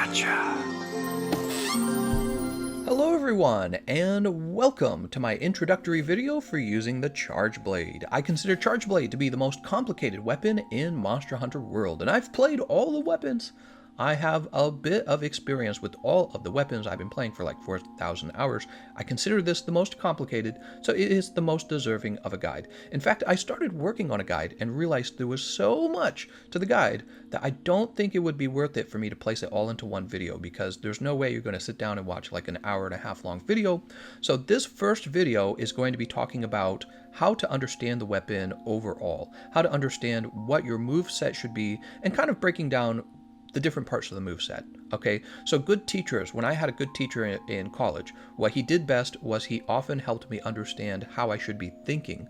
Gotcha. Hello everyone, and welcome to my introductory video for using the Charge Blade. I consider Charge Blade to be the most complicated weapon in Monster Hunter World, and I've played all the weapons. I have a bit of experience with all of the weapons. I've been playing for like 4,000 hours. I consider this the most complicated, so it is the most deserving of a guide. In fact, I started working on a guide and realized there was so much to the guide that I don't think it would be worth it for me to place it all into one video, because there's no way you're going to sit down and watch like an hour and a half long video. So this first video is going to be talking about how to understand the weapon overall, how to understand what your move set should be, and kind of breaking down the different parts of the moveset. Okay, so good teachers, when I had a good teacher in college, what he did best was he often helped me understand how I should be thinking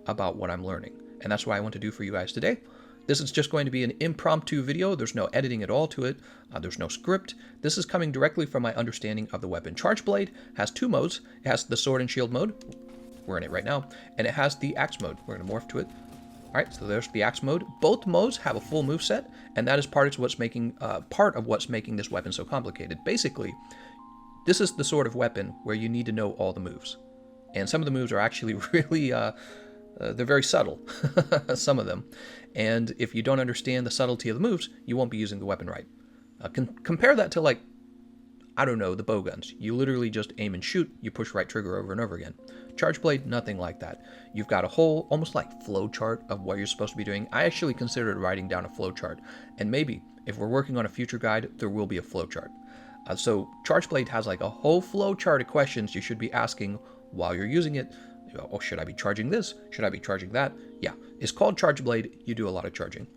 about what I'm learning. And that's what I want to do for you guys today. This is just going to be an impromptu video. There's no editing at all to it. There's no script. This is coming directly from my understanding of the weapon. Charge Blade has two modes. It has the sword and shield mode. We're in it right now. And it has the axe mode. We're going to morph to it. Alright, so there's the axe mode. Both modes have a full moveset, and that is part of what's making this weapon so complicated. Basically, this is the sort of weapon where you need to know all the moves. And some of the moves are actually really, they're very subtle, some of them. And if you don't understand the subtlety of the moves, you won't be using the weapon right. Compare that to, like, I don't know, the bow guns. You literally just aim and shoot, you push right trigger over and over again. Charge Blade, nothing like that. You've got a whole, almost like flow chart of what you're supposed to be doing. I actually considered writing down a flow chart, and maybe if we're working on a future guide, there will be a flow chart. So Charge Blade has like a whole flow chart of questions you should be asking while you're using it. Oh, should I be charging this? Should I be charging that? Yeah, it's called Charge Blade. You do a lot of charging.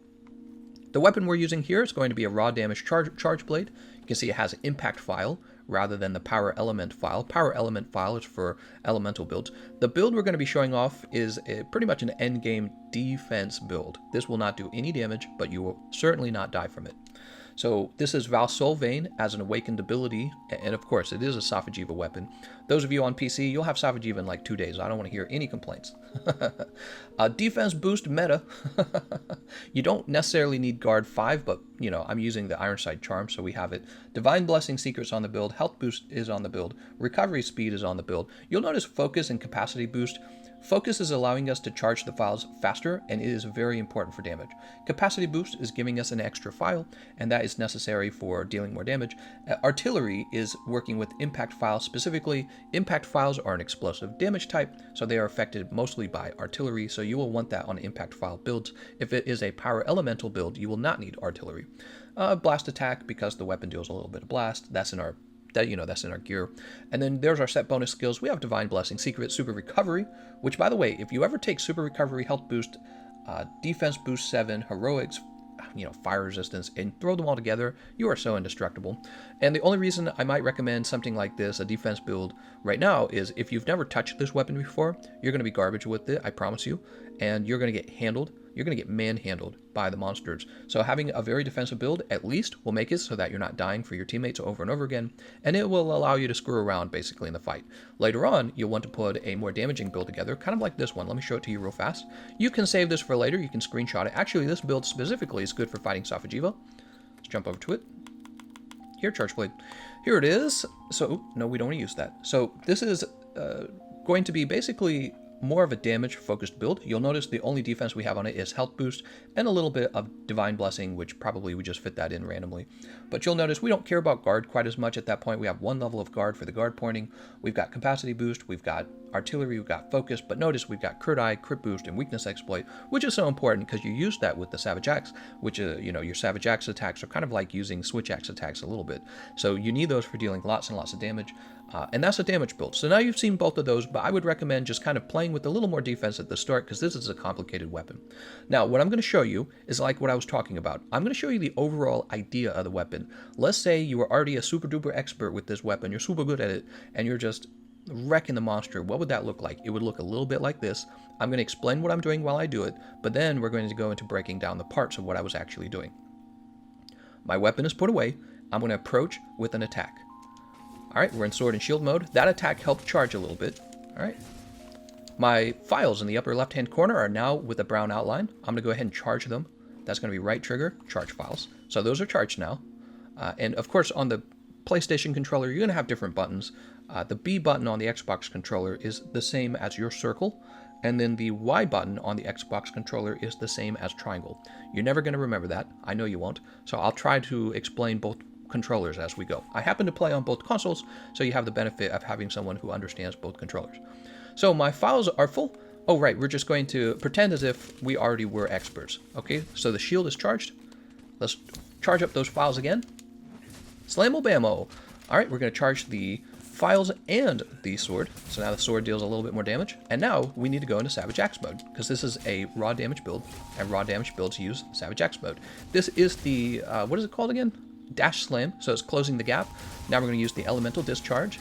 The weapon we're using here is going to be a raw damage charge blade. You can see it has an impact file rather than the power element file. Power element file is for elemental builds. The build we're going to be showing off is pretty much an endgame defense build. This will not do any damage, but you will certainly not die from it. So this is Valsolvane as an awakened ability, and of course it is a Sophagiva weapon. Those of you on PC, you'll have Sophagiva in like 2 days. I don't want to hear any complaints. Defense boost meta. You don't necessarily need guard 5, but you know, I'm using the Ironside Charm, so we have it. Divine Blessing Secrets on the build, health boost is on the build, recovery speed is on the build. You'll notice focus and capacity boost. Focus is allowing us to charge the files faster, and it is very important for damage. Capacity boost is giving us an extra file, and that is necessary for dealing more damage. Artillery is working with impact files specifically. Impact files are an explosive damage type, so they are affected mostly by artillery, so you will want that on impact file builds. If it is a power elemental build, you will not need artillery. Blast attack, because the weapon deals a little bit of blast. That's in our gear. And then there's our set bonus skills. We have Divine Blessing Secret, Super Recovery, which, by the way, if you ever take Super Recovery, Health Boost, Defense Boost 7, Heroics, Fire Resistance, and throw them all together, you are so indestructible. And the only reason I might recommend something like this, a defense build, right now, is if you've never touched this weapon before, you're going to be garbage with it, I promise you, and you're going to get handled. You're going to get manhandled by the monsters. So having a very defensive build at least will make it so that you're not dying for your teammates over and over again, and it will allow you to screw around basically in the fight. Later on, you'll want to put a more damaging build together, kind of like this one. Let me show it to you real fast. You can save this for later. You can screenshot it. Actually, this build specifically is good for fighting Sophagiva. Let's jump over to it. Here, Charge Blade. Here it is. So, no, we don't want to use that. So this is going to be basically more of a damage-focused build. You'll notice the only defense we have on it is health boost and a little bit of Divine Blessing, which probably we just fit that in randomly. But you'll notice we don't care about guard quite as much at that point. We have one level of guard for the guard pointing. We've got capacity boost, we've got artillery, we've got focus, but notice we've got crit eye, crit boost, and weakness exploit, which is so important because you use that with the Savage Axe, which your Savage Axe attacks are kind of like using Switch Axe attacks a little bit. So you need those for dealing lots and lots of damage. And that's a damage build. So now you've seen both of those, but I would recommend just kind of playing with a little more defense at the start, because this is a complicated weapon. Now, what I'm going to show you is like what I was talking about. I'm going to show you the overall idea of the weapon. Let's say you are already a super duper expert with this weapon, you're super good at it, and you're just wrecking the monster. What would that look like? It would look a little bit like this. I'm going to explain what I'm doing while I do it, but then we're going to go into breaking down the parts of what I was actually doing. My weapon is put away. I'm going to approach with an attack. Alright, we're in sword and shield mode. That attack helped charge a little bit. Alright. My files in the upper left-hand corner are now with a brown outline. I'm going to go ahead and charge them. That's going to be right trigger, charge files. So those are charged now. And of course, on the PlayStation controller, you're going to have different buttons. The B button on the Xbox controller is the same as your circle, and then the Y button on the Xbox controller is the same as triangle. You're never going to remember that. I know you won't. So I'll try to explain both controllers as we go. I happen to play on both consoles, so you have the benefit of having someone who understands both controllers. So my files are full. Oh, right, we're just going to pretend as if we already were experts. Okay, so the shield is charged. Let's charge up those files again. Slammo-bammo. All right, we're going to charge the files and the sword. So now the sword deals a little bit more damage. And now we need to go into Savage Axe mode, because this is a raw damage build, and raw damage builds use Savage Axe mode. This is the, what is it called again? Dash slam, so it's closing the gap. Now we're going to use the elemental discharge.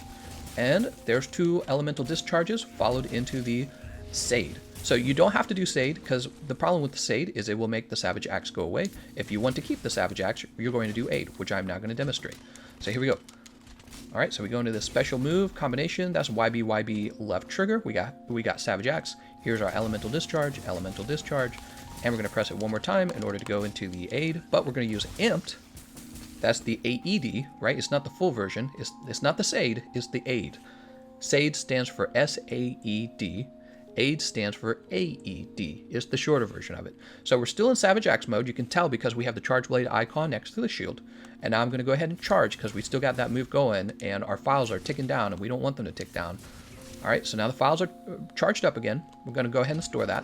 And there's 2 elemental discharges followed into the Sade. So you don't have to do Sade, because the problem with the Sade is it will make the Savage Axe go away. If you want to keep the Savage Axe, you're going to do Aid, which I'm now going to demonstrate. So here we go. Alright, so we go into this special move combination. That's YB left trigger. We got Savage Axe. Here's our elemental discharge, and we're going to press it one more time in order to go into the Aid, but we're going to use Amped. That's the AED, right? It's not the full version. It's not the Sade, it's the Aid. Sade stands for S-A-E-D. Aid stands for AED. It's the shorter version of it. So we're still in Savage Axe mode. You can tell because we have the Charge Blade icon next to the shield. And now I'm going to go ahead and charge because we still got that move going and our files are ticking down and we don't want them to tick down. Alright, so now the files are charged up again. We're going to go ahead and store that.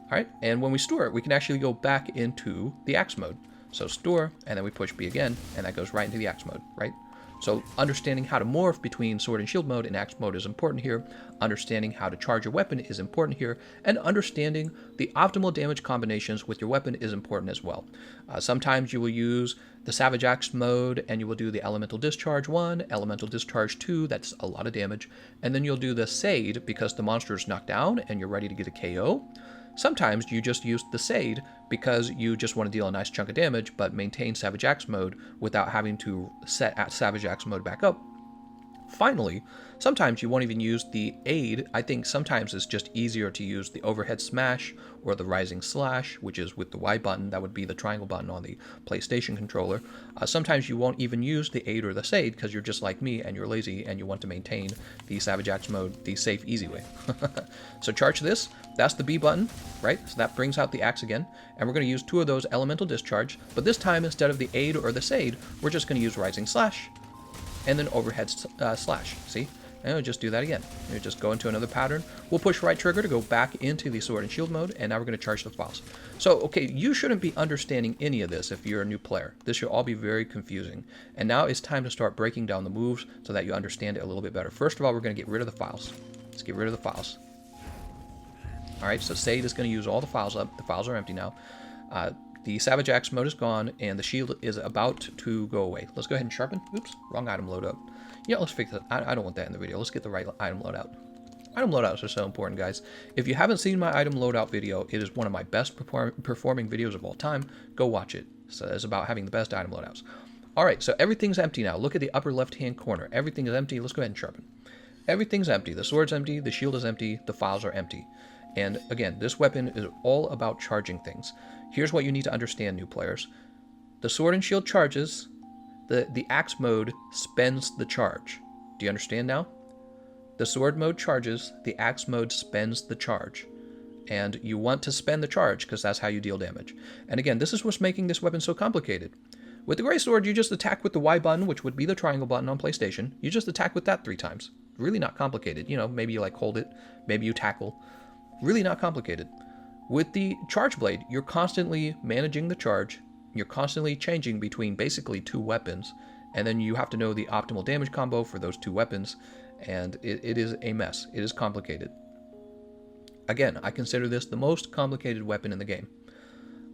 Alright, and when we store it, we can actually go back into the Axe mode. So store, and then we push B again, and that goes right into the Axe mode, right? So understanding how to morph between sword and shield mode and axe mode is important here. Understanding how to charge your weapon is important here. And understanding the optimal damage combinations with your weapon is important as well. Sometimes you will use the Savage Axe mode and you will do the Elemental Discharge 1, Elemental Discharge 2, that's a lot of damage. And then you'll do the Sade because the monster is knocked down and you're ready to get a KO. Sometimes you just use the Sade because you just want to deal a nice chunk of damage but maintain Savage Axe mode without having to set Savage Axe mode back up. Finally, sometimes you won't even use the Aid. I think sometimes it's just easier to use the Overhead Smash or the Rising Slash, which is with the Y button. That would be the triangle button on the PlayStation controller. Sometimes you won't even use the Aid or the Sade because you're just like me and you're lazy and you want to maintain the Savage Axe mode the safe, easy way. So charge this. That's the B button, right? So that brings out the axe again. And we're going to use 2 of those Elemental Discharge. But this time, instead of the Aid or the Sade, we're just going to use Rising Slash and then Overhead Slash. See? And we'll just do that again. We'll just go into another pattern. We'll push right trigger to go back into the sword and shield mode, and now we're going to charge the files. So, okay, you shouldn't be understanding any of this if you're a new player. This should all be very confusing. And now it's time to start breaking down the moves so that you understand it a little bit better. First of all, we're going to get rid of the files. Let's get rid of the files. Alright, so Sade is going to use all the files up. The files are empty now. The Savage Axe mode is gone, and the shield is about to go away. Let's go ahead and sharpen. Oops, wrong item loadout. Yeah, let's fix that. I don't want that in the video. Let's get the right item loadout. Item loadouts are so important, guys. If you haven't seen my item loadout video, it is one of my best performing videos of all time. Go watch it. So it's about having the best item loadouts. Alright, so everything's empty now. Look at the upper left-hand corner. Everything is empty. Let's go ahead and sharpen. Everything's empty. The sword's empty. The shield is empty. The files are empty. And again, this weapon is all about charging things. Here's what you need to understand, new players. The sword and shield charges. The axe mode spends the charge. Do you understand now? The sword mode charges. The axe mode spends the charge. And you want to spend the charge because that's how you deal damage. And again, this is what's making this weapon so complicated. With the Grey Sword, you just attack with the Y button, which would be the triangle button on PlayStation. You just attack with that 3 times. Really not complicated. You know, maybe you like hold it. Maybe you tackle. Really not complicated. With the Charge Blade, you're constantly managing the charge. You're constantly changing between basically 2 weapons. And then you have to know the optimal damage combo for those 2 weapons. And it is a mess. It is complicated. Again, I consider this the most complicated weapon in the game.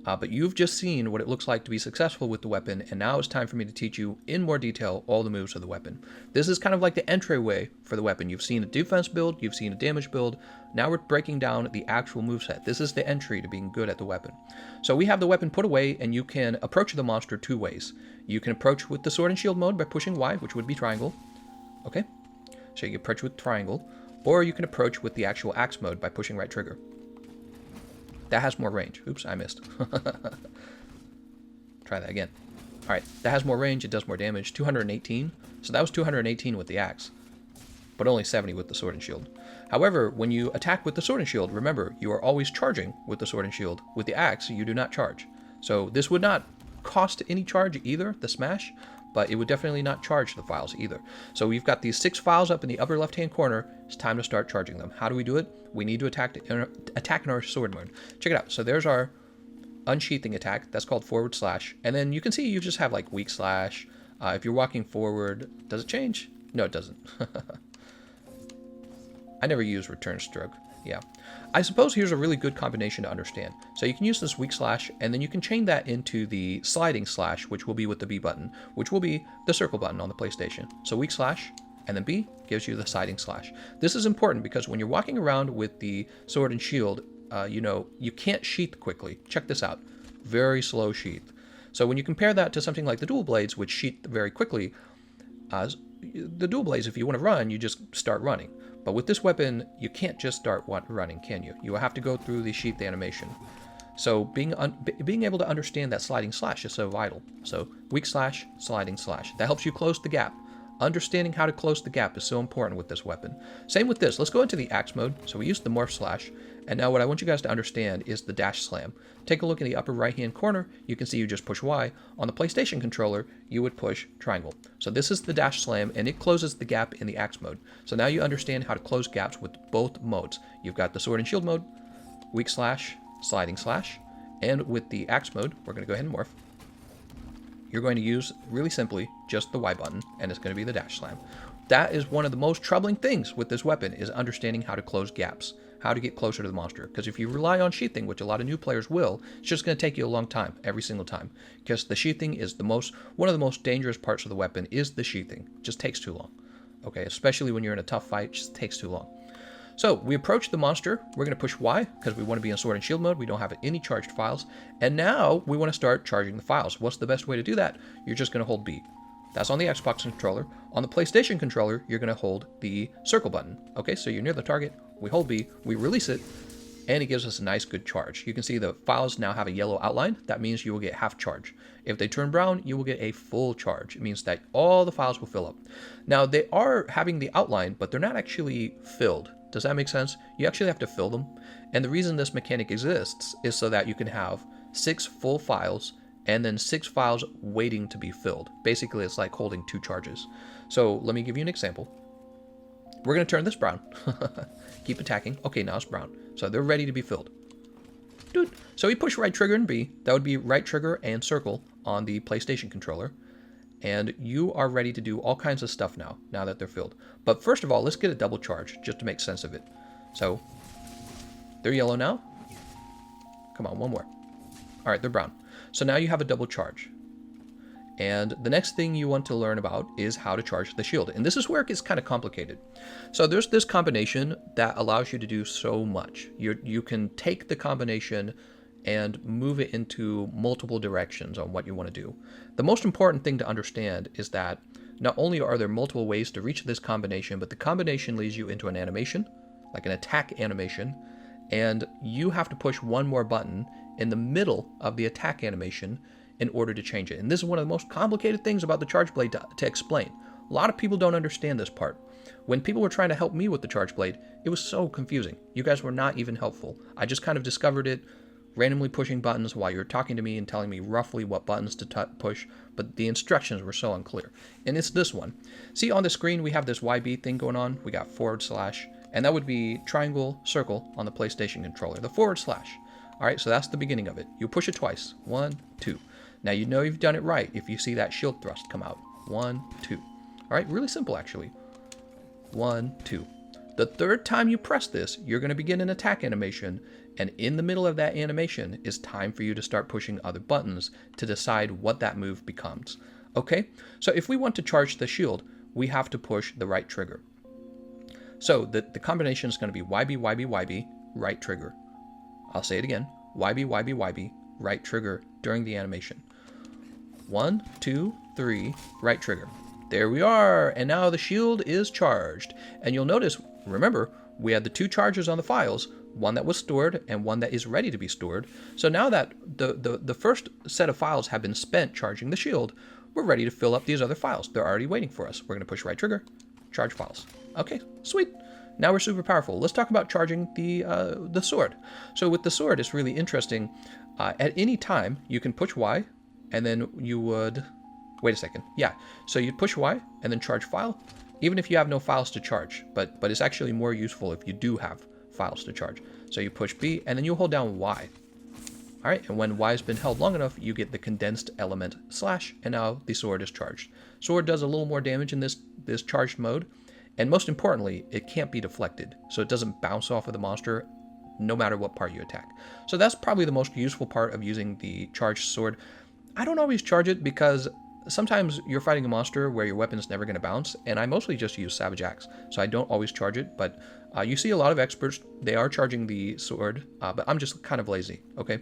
But you've just seen what it looks like to be successful with the weapon, and now it's time for me to teach you in more detail all the moves of the weapon. This is kind of like the entryway for the weapon. You've seen a defense build, you've seen a damage build, now we're breaking down the actual moveset. This is the entry to being good at the weapon. So we have the weapon put away, and you can approach the monster 2 ways. You can approach with the sword and shield mode by pushing Y, which would be triangle. Okay? So you can approach with triangle, or you can approach with the actual axe mode by pushing right trigger. That has more range. Oops, I missed. Try that again. All right, that has more range, it does more damage, 218. So that was 218 with the axe, but only 70 with the sword and shield. However, when you attack with the sword and shield, remember, you are always charging with the sword and shield. With the axe, you do not charge. So this would not cost any charge either, the smash, but it would definitely not charge the files either. So we've got these 6 files up in the upper left-hand corner. It's time to start charging them. How do we do it? We need to attack in our sword mode. Check it out. So there's our unsheathing attack. That's called /, and then you can see you just have like weak slash. If you're walking forward, does it change? No, it doesn't. I never use return stroke. Yeah. I suppose here's a really good combination to understand. So you can use this weak slash, and then you can chain that into the sliding slash, which will be with the B button, which will be the circle button on the PlayStation. So weak slash, and then B gives you the sliding slash. This is important because when you're walking around with the sword and shield, you know, you can't sheath quickly. Check this out. Very slow sheath. So when you compare that to something like the dual blades, which sheath very quickly, the dual blades, if you want to run, you just start running. But with this weapon, you can't just start running, can you? You have to go through the sheath animation. So being able to understand that sliding slash is so vital. So weak slash, sliding slash. That helps you close the gap. Understanding how to close the gap is so important with this weapon. Same with this. Let's go into the axe mode. So we used the morph slash. And now what I want you guys to understand is the dash slam. Take a look in the upper right hand corner. You can see you just push Y. On the PlayStation controller, you would push triangle. So this is the dash slam, and it closes the gap in the axe mode. So now you understand how to close gaps with both modes. You've got the sword and shield mode, weak slash, sliding slash, and with the axe mode, we're going to go ahead and morph. You're going to use, really simply, just the Y button, and it's going to be the dash slam. That is one of the most troubling things with this weapon, is understanding how to close gaps, how to get closer to the monster. Because if you rely on sheathing, which a lot of new players will, it's just going to take you a long time, every single time. Because the sheathing is one of the most dangerous parts of the weapon is the sheathing. It just takes too long. Okay, especially when you're in a tough fight, it just takes too long. So we approach the monster. We're going to push Y because we want to be in sword and shield mode. We don't have any charged files. And now we want to start charging the files. What's the best way to do that? You're just going to hold B. That's on the Xbox controller. On the PlayStation controller, you're going to hold the circle button. Okay, so you're near the target. We hold B, we release it, and it gives us a nice good charge. You can see the files now have a yellow outline. That means you will get half charge. If they turn brown, you will get a full charge. It means that all the files will fill up. Now, they are having the outline, but they're not actually filled. Does that make sense? You actually have to fill them. And the reason this mechanic exists is so that you can have 6 full files and then 6 files waiting to be filled. Basically, it's like holding 2 charges. So let me give you an example. We're going to turn this brown. Keep attacking. Okay, now it's brown. So they're ready to be filled. Dude. So we push right trigger and B. That would be right trigger and circle on the PlayStation controller. And you are ready to do all kinds of stuff now that they're filled. But first of all, let's get a double charge just to make sense of it. So they're yellow now. Come on, one more. All right, they're brown. So now you have a double charge. And the next thing you want to learn about is how to charge the shield. And this is where it gets kind of complicated. So there's this combination that allows you to do so much. You can take the combination and move it into multiple directions on what you want to do. The most important thing to understand is that not only are there multiple ways to reach this combination, but the combination leads you into an animation, like an attack animation, and you have to push one more button in the middle of the attack animation in order to change it. And this is one of the most complicated things about the Charge Blade to explain. A lot of people don't understand this part. When people were trying to help me with the Charge Blade, it was so confusing. You guys were not even helpful. I just kind of discovered it randomly pushing buttons while you were talking to me and telling me roughly what buttons to push, but the instructions were so unclear. And it's this one. See on the screen we have this YB thing going on. We got /, and that would be triangle, circle on the PlayStation controller. The /. All right, so that's the beginning of it. You push it twice. 1, 2. Now you know you've done it right if you see that shield thrust come out. 1, 2. All right, really simple actually. 1, 2. The third time you press this, you're going to begin an attack animation, and in the middle of that animation is time for you to start pushing other buttons to decide what that move becomes. Okay, so if we want to charge the shield, we have to push the right trigger. So the combination is going to be YB, YB, YB, right trigger. I'll say it again. YB, YB, YB, right trigger during the animation. 1, 2, 3, right trigger. There we are, and now the shield is charged. And you'll notice, remember, we had the 2 charges on the files, one that was stored, and one that is ready to be stored. So now that the first set of files have been spent charging the shield, we're ready to fill up these other files. They're already waiting for us. We're going to push right trigger, charge files. Okay, sweet. Now we're super powerful. Let's talk about charging the sword. So with the sword, it's really interesting. At any time, you can push Y, and then you would... Wait a second. Yeah, so you'd push Y, and then charge file, even if you have no files to charge. But it's actually more useful if you do have files to charge. So you push B, and then you hold down Y. All right, and when Y has been held long enough, you get the condensed element slash, and now the sword is charged. Sword does a little more damage in this charged mode, and most importantly, it can't be deflected, so it doesn't bounce off of the monster no matter what part you attack. So that's probably the most useful part of using the charged sword. I don't always charge it because sometimes you're fighting a monster where your weapon's never going to bounce, and I mostly just use Savage Axe, so I don't always charge it, but you see a lot of experts, they are charging the sword, but I'm just kind of lazy, okay?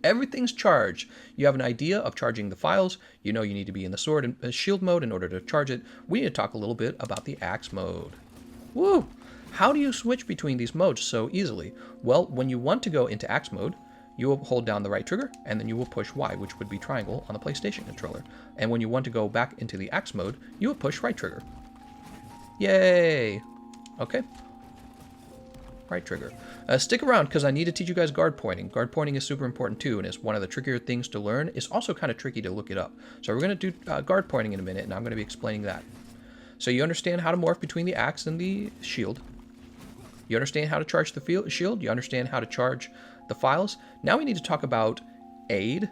Everything's charged. You have an idea of charging the files. You know you need to be in the sword and shield mode in order to charge it. We need to talk a little bit about the axe mode. Woo! How do you switch between these modes so easily? Well, when you want to go into axe mode, you will hold down the right trigger, and then you will push Y, which would be triangle on the PlayStation controller. And when you want to go back into the axe mode, you will push right trigger. Yay! Okay. Right trigger. Stick around because I need to teach you guys guard pointing. Guard pointing is super important too, and it's one of the trickier things to learn. It's also kind of tricky to look it up. So we're going to do guard pointing in a minute, and I'm going to be explaining that. So you understand how to morph between the axe and the shield. You understand how to charge the shield. You understand how to charge the files. Now we need to talk about aid,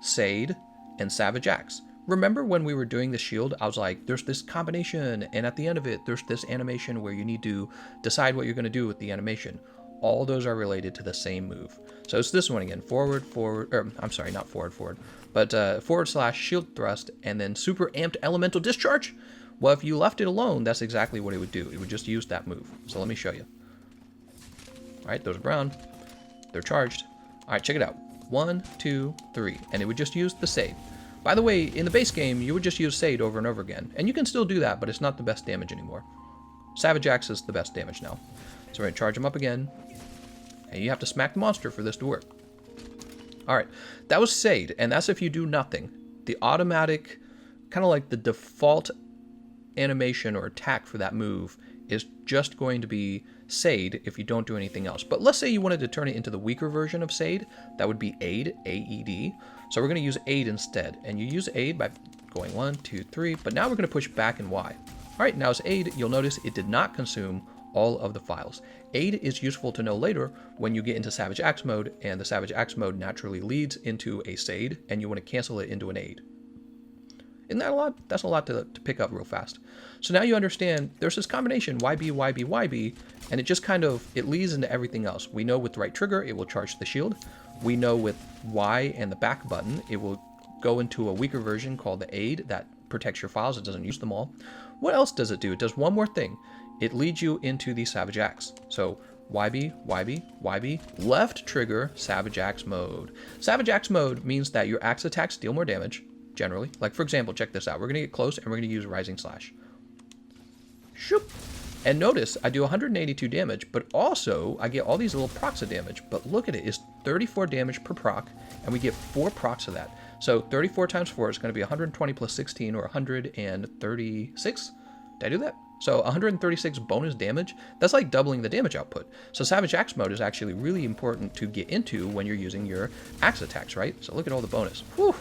Sade, and Savage Axe. Remember when we were doing the shield, I was like, there's this combination, and at the end of it, there's this animation where you need to decide what you're going to do with the animation. All those are related to the same move. So it's this one again, forward, I'm sorry, not forward, but forward slash shield thrust, and then super amped elemental discharge. Well, if you left it alone, that's exactly what it would do. It would just use that move. So let me show you. All right, those are brown. They're charged. All right, check it out. 1, 2, 3, and it would just use the Sade. By the way, in the base game, you would just use Sade over and over again. And you can still do that, but it's not the best damage anymore. Savage Axe is the best damage now. So we're going to charge him up again. And you have to smack the monster for this to work. Alright, that was Sade, and that's if you do nothing. The automatic, kind of like the default animation or attack for that move is just going to be Sade if you don't do anything else. But let's say you wanted to turn it into the weaker version of Sade. That would be Aid, A-E-D. So we're going to use Aid instead. And you use Aid by going 1, 2, 3. But now we're going to push back and Y. Alright, now as Aid, you'll notice it did not consume all of the files. Aid is useful to know later when you get into Savage Axe mode, and the Savage Axe mode naturally leads into a Sade, and you want to cancel it into an Aid. Isn't that a lot? That's a lot to pick up real fast. So now you understand there's this combination YB, YB, YB, and it just kind of, it leads into everything else. We know with the right trigger, it will charge the shield. We know with Y and the back button, it will go into a weaker version called the Aid that protects your files. It doesn't use them all. What else does it do? It does one more thing. It leads you into the Savage Axe. So YB, YB, YB, left trigger, Savage Axe mode. Savage Axe mode means that your axe attacks deal more damage, generally. Like for example, check this out. We're going to get close and we're going to use Rising Slash. Shoop. And notice I do 182 damage, but also I get all these little procs of damage. But look at it, it's 34 damage per proc, and we get 4 procs of that. So 34 times 4 is going to be 120 plus 16, or 136. Did I do that? So 136 bonus damage, that's like doubling the damage output. So Savage Axe mode is actually really important to get into when you're using your axe attacks, right? So look at all the bonus. Whew.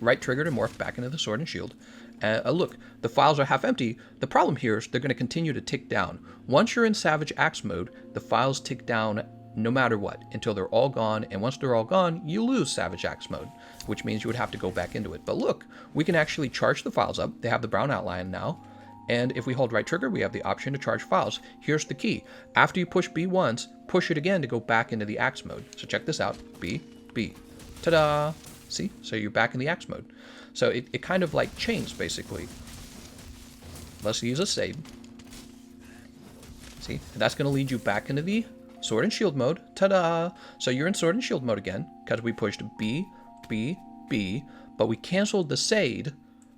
Right trigger to morph back into the sword and shield. Look, the files are half empty. The problem here is they're going to continue to tick down. Once you're in Savage Axe mode, the files tick down no matter what, until they're all gone, and once they're all gone, you lose Savage Axe mode, which means you would have to go back into it. But look, we can actually charge the files up. They have the brown outline now. And if we hold right trigger, we have the option to charge files. Here's the key. After you push B once, push it again to go back into the axe mode. So check this out. B, B. Ta-da! See? So you're back in the axe mode. So it kind of like chains, basically. Let's use a Sade. See? And that's going to lead you back into the sword and shield mode. Ta-da! So you're in sword and shield mode again, because we pushed B, B, B, but we canceled the Sade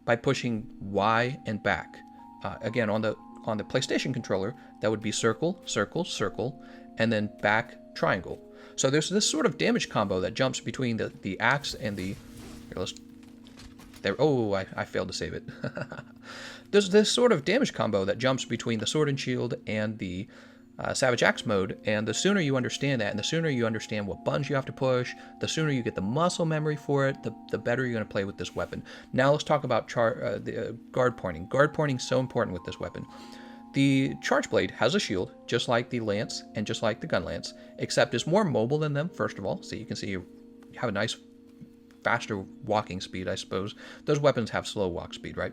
by pushing Y and back. Again, on the PlayStation controller, that would be circle, circle, circle, and then back triangle. So there's this sort of damage combo that jumps between the axe and the... Here, let's... There, oh, I failed to save it. There's this sort of damage combo that jumps between the sword and shield and the Savage Axe mode, and the sooner you understand that, and the sooner you understand what buttons you have to push, the sooner you get the muscle memory for it, the better you're going to play with this weapon. Now let's talk about the guard pointing. Guard pointing is so important with this weapon. The Charge Blade has a shield, just like the Lance and just like the Gun Lance, except it's more mobile than them, first of all. So you can see you have a nice faster walking speed, I suppose. Those weapons have slow walk speed, right?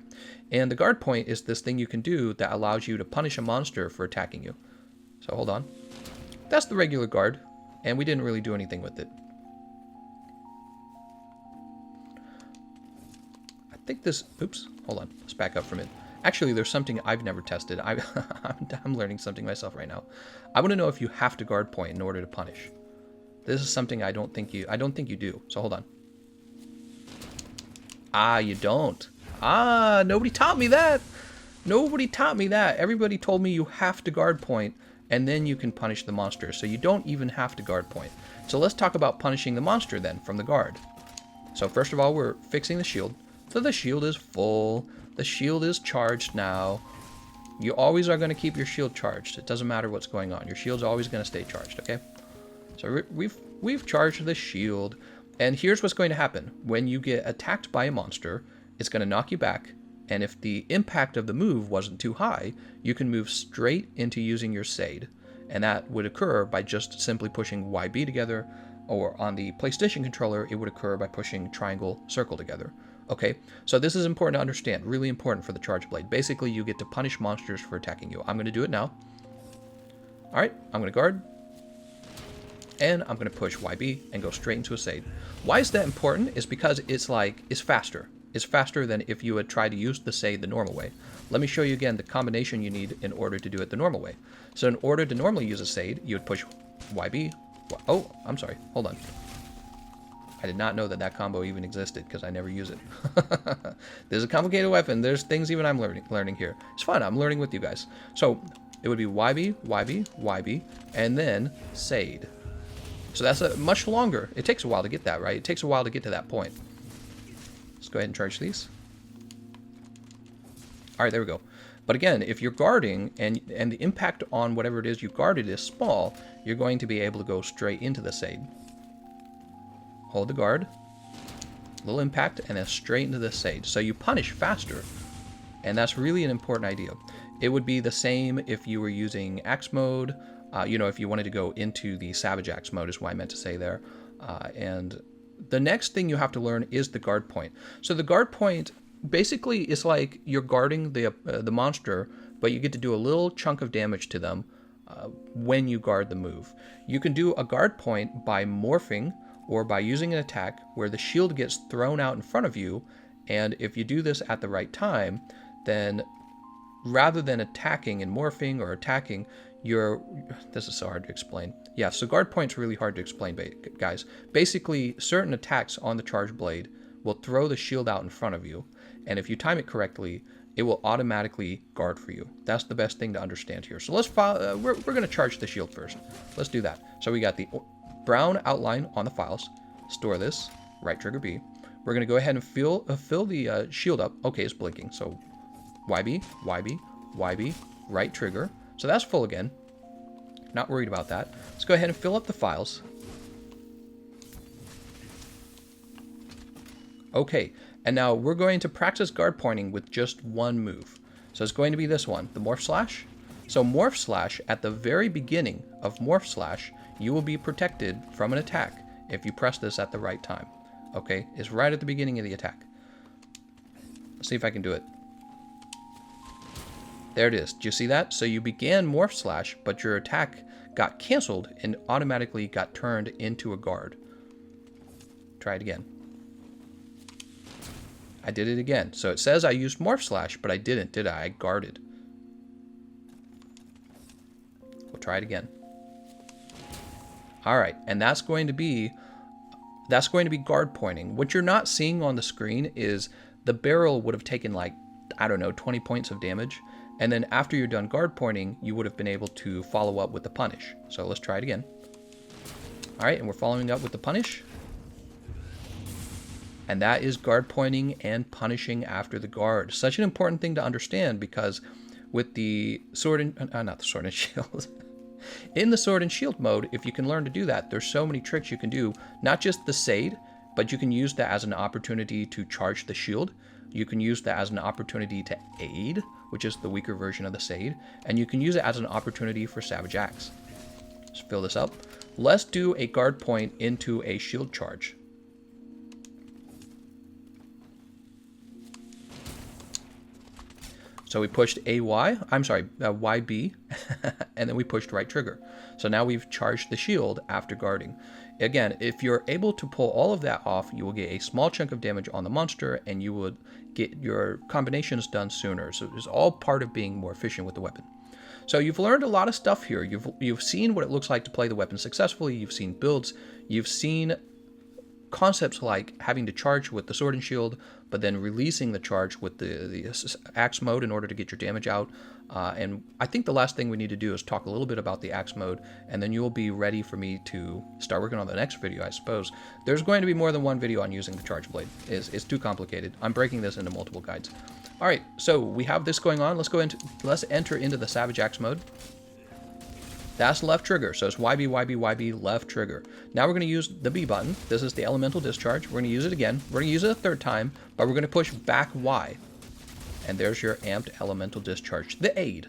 And the guard point is this thing you can do that allows you to punish a monster for attacking you. So hold on. That's the regular guard, and we didn't really do anything with it. I think this... Oops, hold on. Let's back up from it. Actually, there's something I've never tested. I'm learning something myself right now. I want to know if you have to guard point in order to punish. This is something I don't think you do. So hold on. Ah, you don't. Ah, nobody taught me that. Nobody taught me that. Everybody told me you have to guard point, and then you can punish the monster. So you don't even have to guard point. So let's talk about punishing the monster then from the guard. So first of all, we're fixing the shield. So the shield is full. The shield is charged now. You always are going to keep your shield charged. It doesn't matter what's going on. Your shield's always going to stay charged, okay? So we've charged the shield. And here's what's going to happen. When you get attacked by a monster, it's going to knock you back. And if the impact of the move wasn't too high, you can move straight into using your Sade. And that would occur by just simply pushing YB together, or on the PlayStation controller, it would occur by pushing triangle, circle together. Okay, so this is important to understand, really important for the Charge Blade. Basically, you get to punish monsters for attacking you. I'm going to do it now. All right, I'm going to guard. And I'm going to push YB and go straight into a Sade. Why is that important? Is because it's faster. It's faster than if you had tried to use the Sade the normal way. Let me show you again the combination you need in order to do it the normal way. So in order to normally use a Sade, you would push YB. Oh, I'm sorry. Hold on. I did not know that combo even existed because I never use it. This is a complicated weapon. There's things even I'm learning here. It's fun. I'm learning with you guys. So it would be YB, YB, YB, and then Sade. So that's a much longer. It takes a while to get that, right? It takes a while to get to that point. Let's go ahead and charge these. All right, there we go. But again, if you're guarding and the impact on whatever it is you guarded is small, you're going to be able to go straight into the Sade. Hold the guard, little impact, and then straight into the Sade. So you punish faster, and that's really an important idea. It would be the same if you were using Axe mode. If you wanted to go into the Savage Axe mode is what I meant to say there. And the next thing you have to learn is the guard point. So the guard point basically is like you're guarding the monster, but you get to do a little chunk of damage to them when you guard the move. You can do a guard point by morphing or by using an attack where the shield gets thrown out in front of you, and if you do this at the right time, then rather than attacking and morphing or attacking, this is so hard to explain. Yeah, so guard point's really hard to explain, guys. Basically, certain attacks on the Charge Blade will throw the shield out in front of you, and if you time it correctly, it will automatically guard for you. That's the best thing to understand here. So let's we're going to charge the shield first. Let's do that. So we got the brown outline on the files. Store this. Right trigger B. We're going to go ahead and fill the shield up. Okay, it's blinking. So YB, YB, YB, right trigger. So that's full again. Not worried about that. Let's go ahead and fill up the files. Okay, and now we're going to practice guard pointing with just one move. So it's going to be this one, the Morph Slash. So Morph Slash, at the very beginning of Morph Slash, you will be protected from an attack if you press this at the right time. Okay, it's right at the beginning of the attack. Let's see if I can do it. There it is. Do you see that? So you began Morph Slash, but your attack got canceled and automatically got turned into a guard. Try it again. I did it again. So it says I used Morph Slash, but I didn't, did I? I guarded. We'll try it again. All right, and that's going to be guard pointing. What you're not seeing on the screen is the barrel would have taken, like, I don't know, 20 points of damage. And then after you're done guard pointing, you would have been able to follow up with the punish. So let's try it again. All right, and we're following up with the punish. And that is guard pointing and punishing after the guard. Such an important thing to understand, because with the sword and not the sword and shield. In the sword and shield mode, if you can learn to do that, there's so many tricks you can do. Not just the Sade, but you can use that as an opportunity to charge the shield. You can use that as an opportunity to aid, which is the weaker version of the Sade. And you can use it as an opportunity for Savage Axe. Let's fill this up. Let's do a guard point into a shield charge. So we pushed YB, and then we pushed right trigger. So now we've charged the shield after guarding. Again, if you're able to pull all of that off, you will get a small chunk of damage on the monster, and you would get your combinations done sooner. So it's all part of being more efficient with the weapon. So you've learned a lot of stuff here. You've seen what it looks like to play the weapon successfully. You've seen builds. You've seen concepts like having to charge with the sword and shield, but then releasing the charge with the axe mode in order to get your damage out. And I think the last thing we need to do is talk a little bit about the axe mode, and then you'll be ready for me to start working on the next video, I suppose. There's going to be more than one video on using the charge blade. It's too complicated. I'm breaking this into multiple guides. All right, so we have this going on. Let's enter into the Savage Axe mode. That's left trigger, so it's YB, YB, YB, left trigger. Now we're going to use the B button. This is the elemental discharge. We're going to use it again. We're going to use it a third time, but we're going to push back Y. And there's your amped elemental discharge, the aid.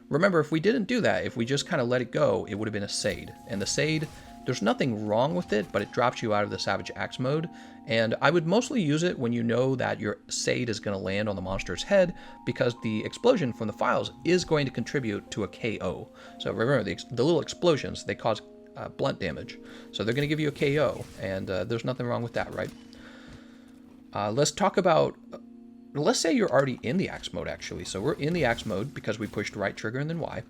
Remember, if we didn't do that, if we just kind of let it go, it would have been a Sade. And the Sade, there's nothing wrong with it, but it drops you out of the Savage Axe mode. And I would mostly use it when you know that your Sade is going to land on the monster's head, because the explosion from the files is going to contribute to a KO. So remember, the little explosions, they cause blunt damage. So they're going to give you a KO, and there's nothing wrong with that, right? Let's talk about... Let's say you're already in the axe mode, actually. So we're in the axe mode because we pushed right trigger and then Y.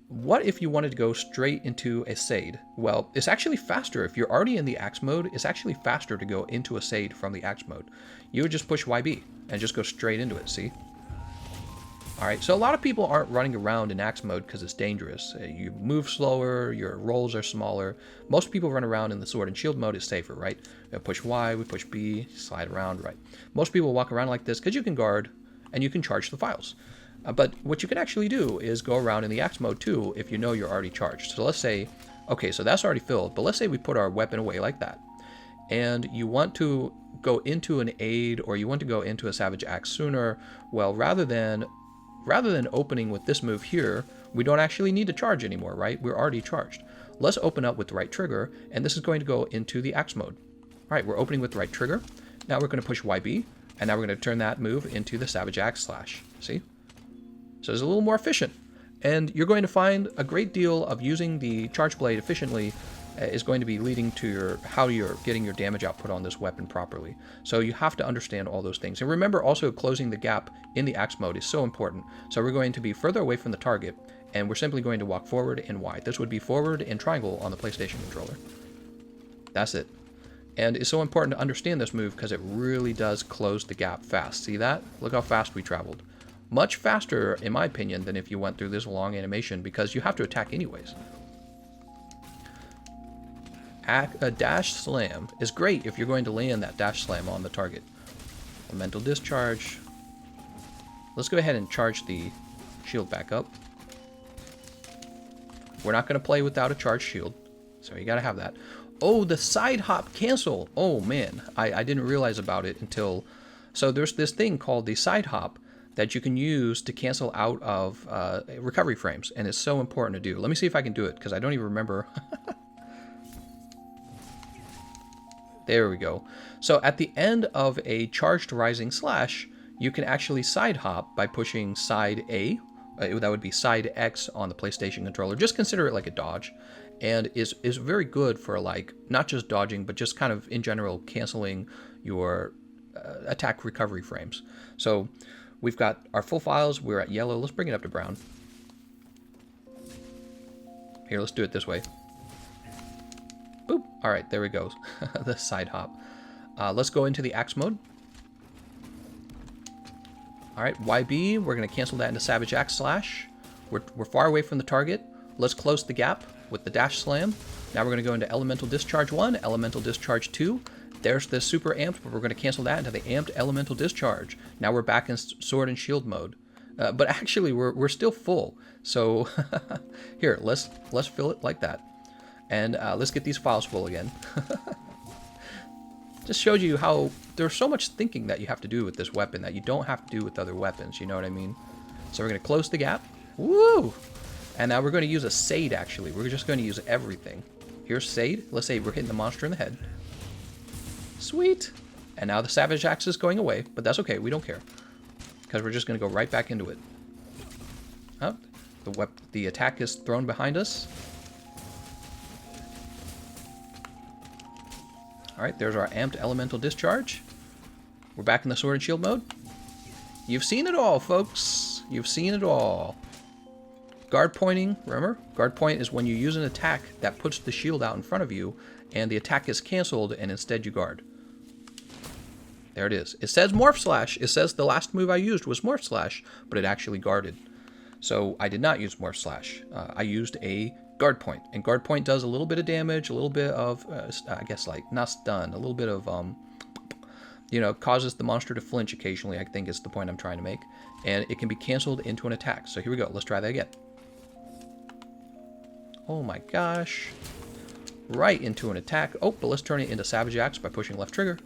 What if you wanted to go straight into a Sade? Well, it's actually faster. If you're already in the axe mode, it's actually faster to go into a Sade from the axe mode. You would just push YB and just go straight into it, see? All right, so a lot of people aren't running around in axe mode because it's dangerous. You move slower, your rolls are smaller. Most people run around in the sword and shield mode. It's safer, right? We push Y, we push B, slide around, right? Most people walk around like this because you can guard and you can charge the files. But what you can actually do is go around in the axe mode too if you know you're already charged. So let's say, okay, so that's already filled, but let's say we put our weapon away like that. And you want to go into an aid, or you want to go into a Savage Axe sooner. Well, rather than opening with this move here, we don't actually need to charge anymore, right? We're already charged. Let's open up with the right trigger, and this is going to go into the axe mode. All right, we're opening with the right trigger. Now we're going to push YB, and now we're going to turn that move into the Savage Axe slash. See? So it's a little more efficient. And you're going to find a great deal of using the charge blade efficiently is going to be leading to how you're getting your damage output on this weapon properly. So you have to understand all those things. And remember, also closing the gap in the axe mode is so important. So we're going to be further away from the target, and we're simply going to walk forward and Y. This would be forward and triangle on the PlayStation controller. That's it. And it's so important to understand this move because it really does close the gap fast. See that? Look how fast we traveled. Much faster, in my opinion, than if you went through this long animation, because you have to attack anyways. A dash slam is great if you're going to land that dash slam on the target. Elemental discharge. Let's go ahead and charge the shield back up. We're not going to play without a charged shield, so you got to have that. Oh, the side hop cancel. Oh man, I didn't realize about it until... So there's this thing called the side hop that you can use to cancel out of recovery frames, and it's so important to do. Let me see if I can do it, because I don't even remember. There we go. So at the end of a charged rising slash, you can actually side hop by pushing side A. That would be side X on the PlayStation controller. Just consider it like a dodge, and is very good for, like, not just dodging, but just kind of in general canceling your attack recovery frames. So we've got our full files. We're at yellow. Let's bring it up to brown. Here, let's do it this way. Boop. All right, there we go. The side hop. Let's go into the axe mode. All right, YB, we're going to cancel that into Savage Axe Slash. We're far away from the target. Let's close the gap with the Dash Slam. Now we're going to go into Elemental Discharge 1, Elemental Discharge 2. There's the super amped, but we're going to cancel that into the amped Elemental Discharge. Now we're back in Sword and Shield mode. But actually, we're still full. So here, let's fill it like that. And let's get these files full again. Just shows you how there's so much thinking that you have to do with this weapon that you don't have to do with other weapons, you know what I mean? So we're going to close the gap. Woo! And now we're going to use a Sade, actually. We're just going to use everything. Here's Sade. Let's say we're hitting the monster in the head. Sweet! And now the Savage Axe is going away, but that's okay. We don't care. Because we're just going to go right back into it. Oh, the attack is thrown behind us. Alright, there's our amped Elemental Discharge. We're back in the Sword and Shield mode. You've seen it all, folks. You've seen it all. Guard pointing, remember? Guard point is when you use an attack that puts the shield out in front of you, and the attack is canceled, and instead you guard. There it is. It says Morph Slash. It says the last move I used was Morph Slash, but it actually guarded. So I did not use Morph Slash. I used a Guard Point, and Guard Point does a little bit of damage, a little bit of, I guess, like, not stun, a little bit of, you know, causes the monster to flinch occasionally, I think is the point I'm trying to make. And it can be canceled into an attack. So here we go. Let's try that again. Oh my gosh. Right into an attack. Oh, but let's turn it into Savage Axe by pushing left trigger.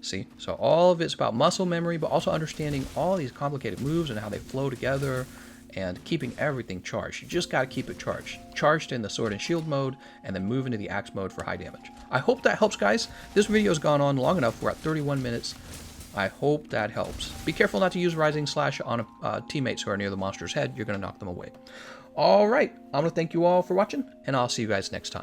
See? So all of it's about muscle memory, but also understanding all these complicated moves and how they flow together and keeping everything charged. You just got to keep it charged. Charged in the Sword and Shield mode, and then move into the Axe mode for high damage. I hope that helps, guys. This video's gone on long enough. We're at 31 minutes. I hope that helps. Be careful not to use Rising Slash on teammates who are near the monster's head. You're going to knock them away. All right. I'm going to thank you all for watching, and I'll see you guys next time.